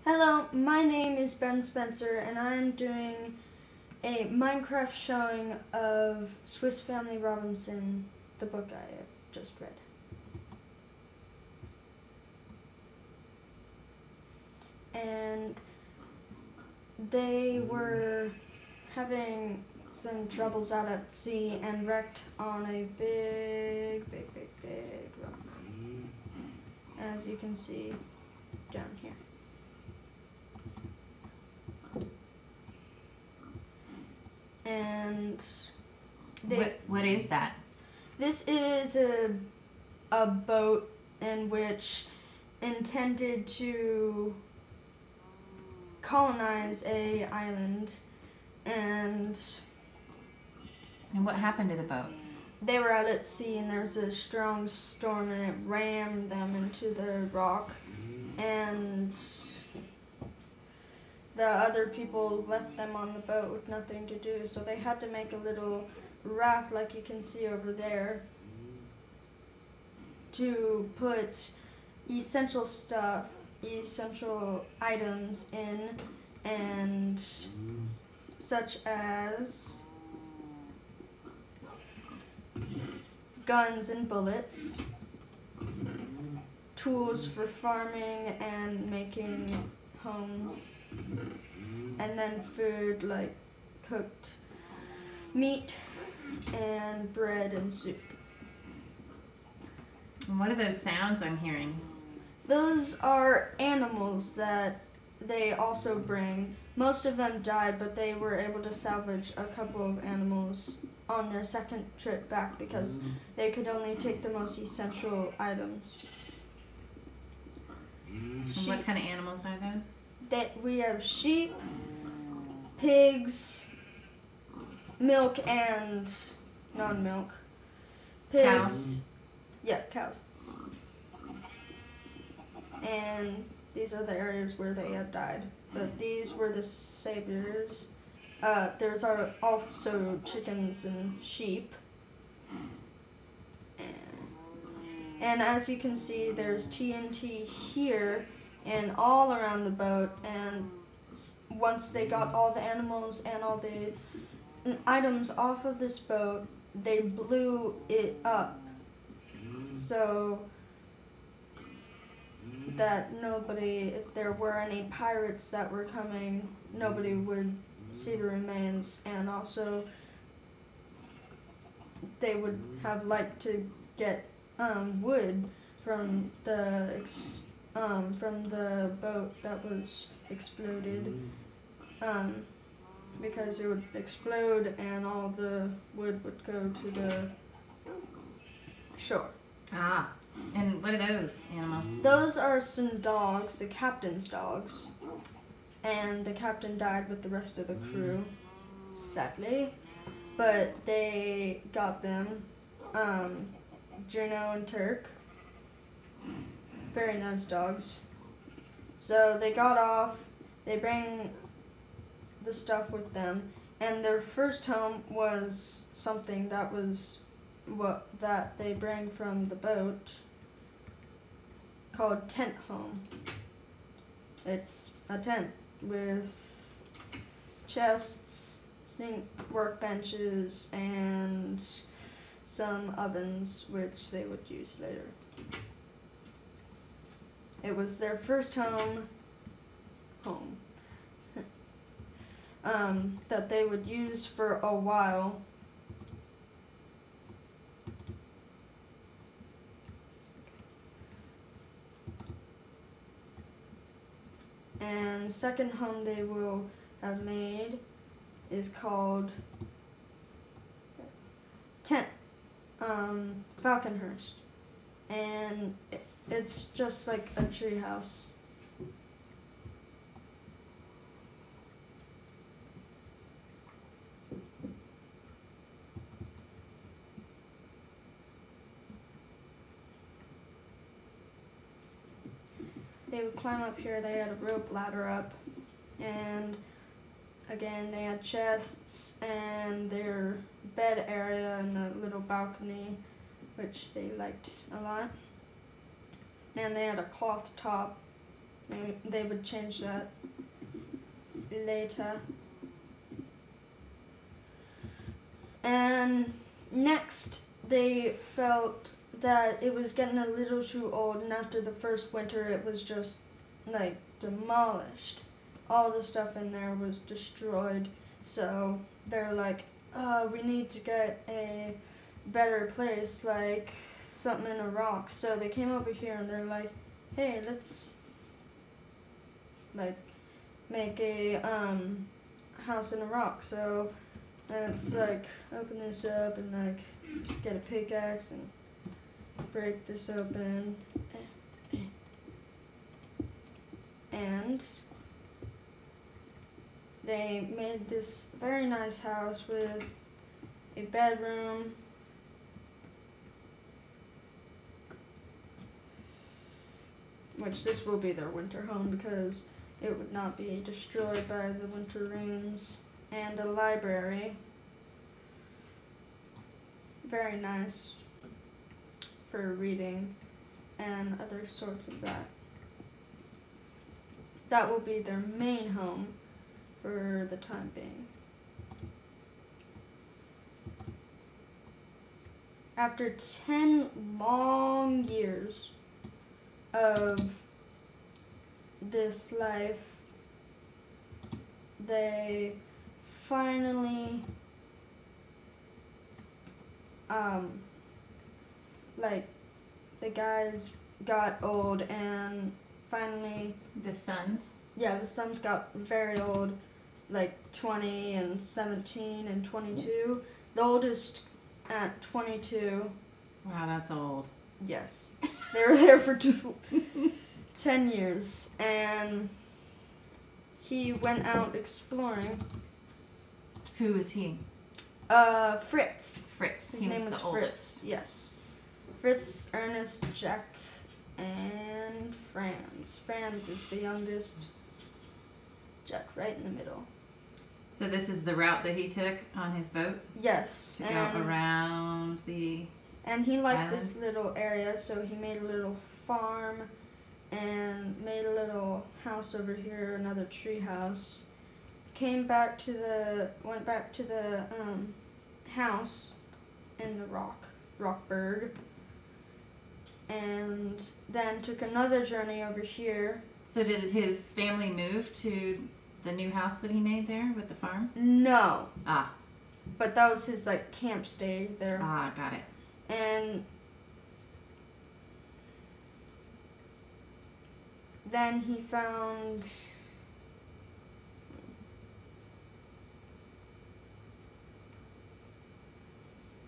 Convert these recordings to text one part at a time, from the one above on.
Hello, my name is Ben Spencer, and I'm doing a Minecraft showing of Swiss Family Robinson, the book I have just read. And they were having some troubles out at sea and wrecked on a big rock, as you can see down here. And what is that? This is a boat in which intended to colonize a island, and what happened to the boat? they were out at sea and there was a strong storm and it rammed them into the rock, and the other people left them on the boat with nothing to do, so they had to make a little raft like you can see over there to put essential items in, and such as guns and bullets, tools for farming and making homes, and then food like cooked meat and bread and soup. And what are those sounds I'm hearing? Those are animals that they also bring. Most of them died, but they were able to salvage a couple of animals on their second trip back because they could only take the most essential items. And what kind of animals are those? We have sheep, pigs, milk and non-milk. Pigs. Cows? Yeah, cows. And these are the areas where they have died. But these were the saviors. There's also chickens and sheep. And as you can see, there's TNT here and all around the boat. And once they got all the animals and all the items off of this boat, they blew it up so that nobody, if there were any pirates that were coming, nobody would see the remains. And also they would have liked to get wood from the boat that was exploded, because it would explode and all the wood would go to the shore. Ah, and what are those animals? Those are some dogs, the captain's dogs, and the captain died with the rest of the crew, sadly, but they got them, Juno and Turk, very nice dogs. So they got off, they bring the stuff with them, and their first home was something that was that they bring from the boat called tent home. It's a tent with chests, workbenches, and some ovens which they would use later. It was their first home that they would use for a while. And second home they will have made is called tent Falconhurst, and it's just like a tree house. They would climb up here, they had a rope ladder up, and again they had chests and their bed area and a little balcony, which they liked a lot. And they had a cloth top They would change that later. And next, they felt that it was getting a little too old, and after the first winter, it was just, like, demolished. All the stuff in there was destroyed, so they're like, we need to get a better place, like something in a rock. So they came over here, and they're like, hey, let's, like, make a, house in a rock. So let's, like, open this up and, like, get a pickaxe and break this open. And they made this very nice house with a bedroom, which this will be their winter home because it would not be destroyed by the winter rains, and a library. Very nice for reading and other sorts of that. That will be their main home for the time being. After 10 long years of this life, they finally, like, the guys got old and finally... The sons? Yeah, the sons got very old, like 20 and 17 and 22. The oldest at 22. Wow, that's old. Yes. They were there for 10 years, and he went out exploring. Who was he? Fritz. Fritz. His He name was was the Fritz. oldest. Yes. Fritz, Ernest, Jack, and Franz. Franz is the youngest. Jack right in the middle. So this is the route that he took on his boat? Yes. To go around the And he liked island? this little area, so he made a little farm and made a little house over here, another tree house. Went back to the house in the Rockburg, and then took another journey over here. So did his family move to the new house that he made there with the farm? No. Ah. But that was his, like, camp stay there. Ah, got it. And then he found...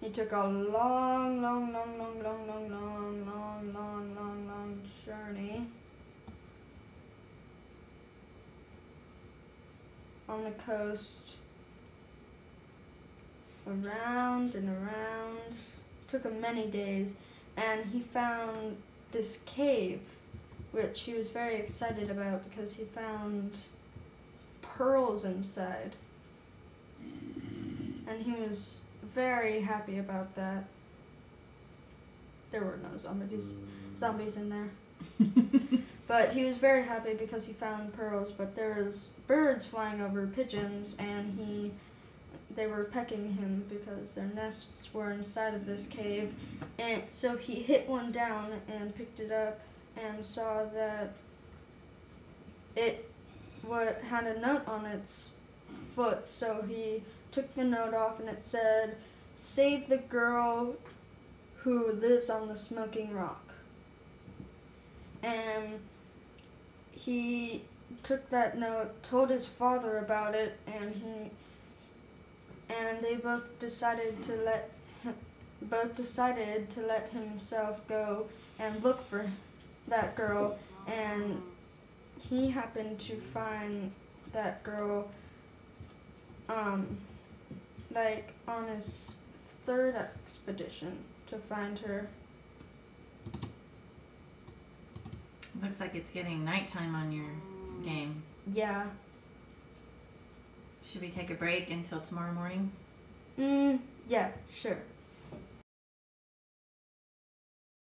He took a long journey on the coast, around and around. Took him many days, and he found this cave, which he was very excited about because he found pearls inside, and he was very happy about that. There were no zombies in there. But he was very happy because he found pearls, but there was birds flying over, pigeons, and they were pecking him because their nests were inside of this cave. And so he hit one down and picked it up and saw that it had a note on its foot. So he took the note off, and it said, "Save the girl who lives on the smoking rock." And he took that note, told his father about it, and they both decided to let himself go and look for that girl. And he happened to find that girl like on his third expedition to find her. Looks like it's getting nighttime on your game. Yeah. Should we take a break until tomorrow morning? Yeah, sure.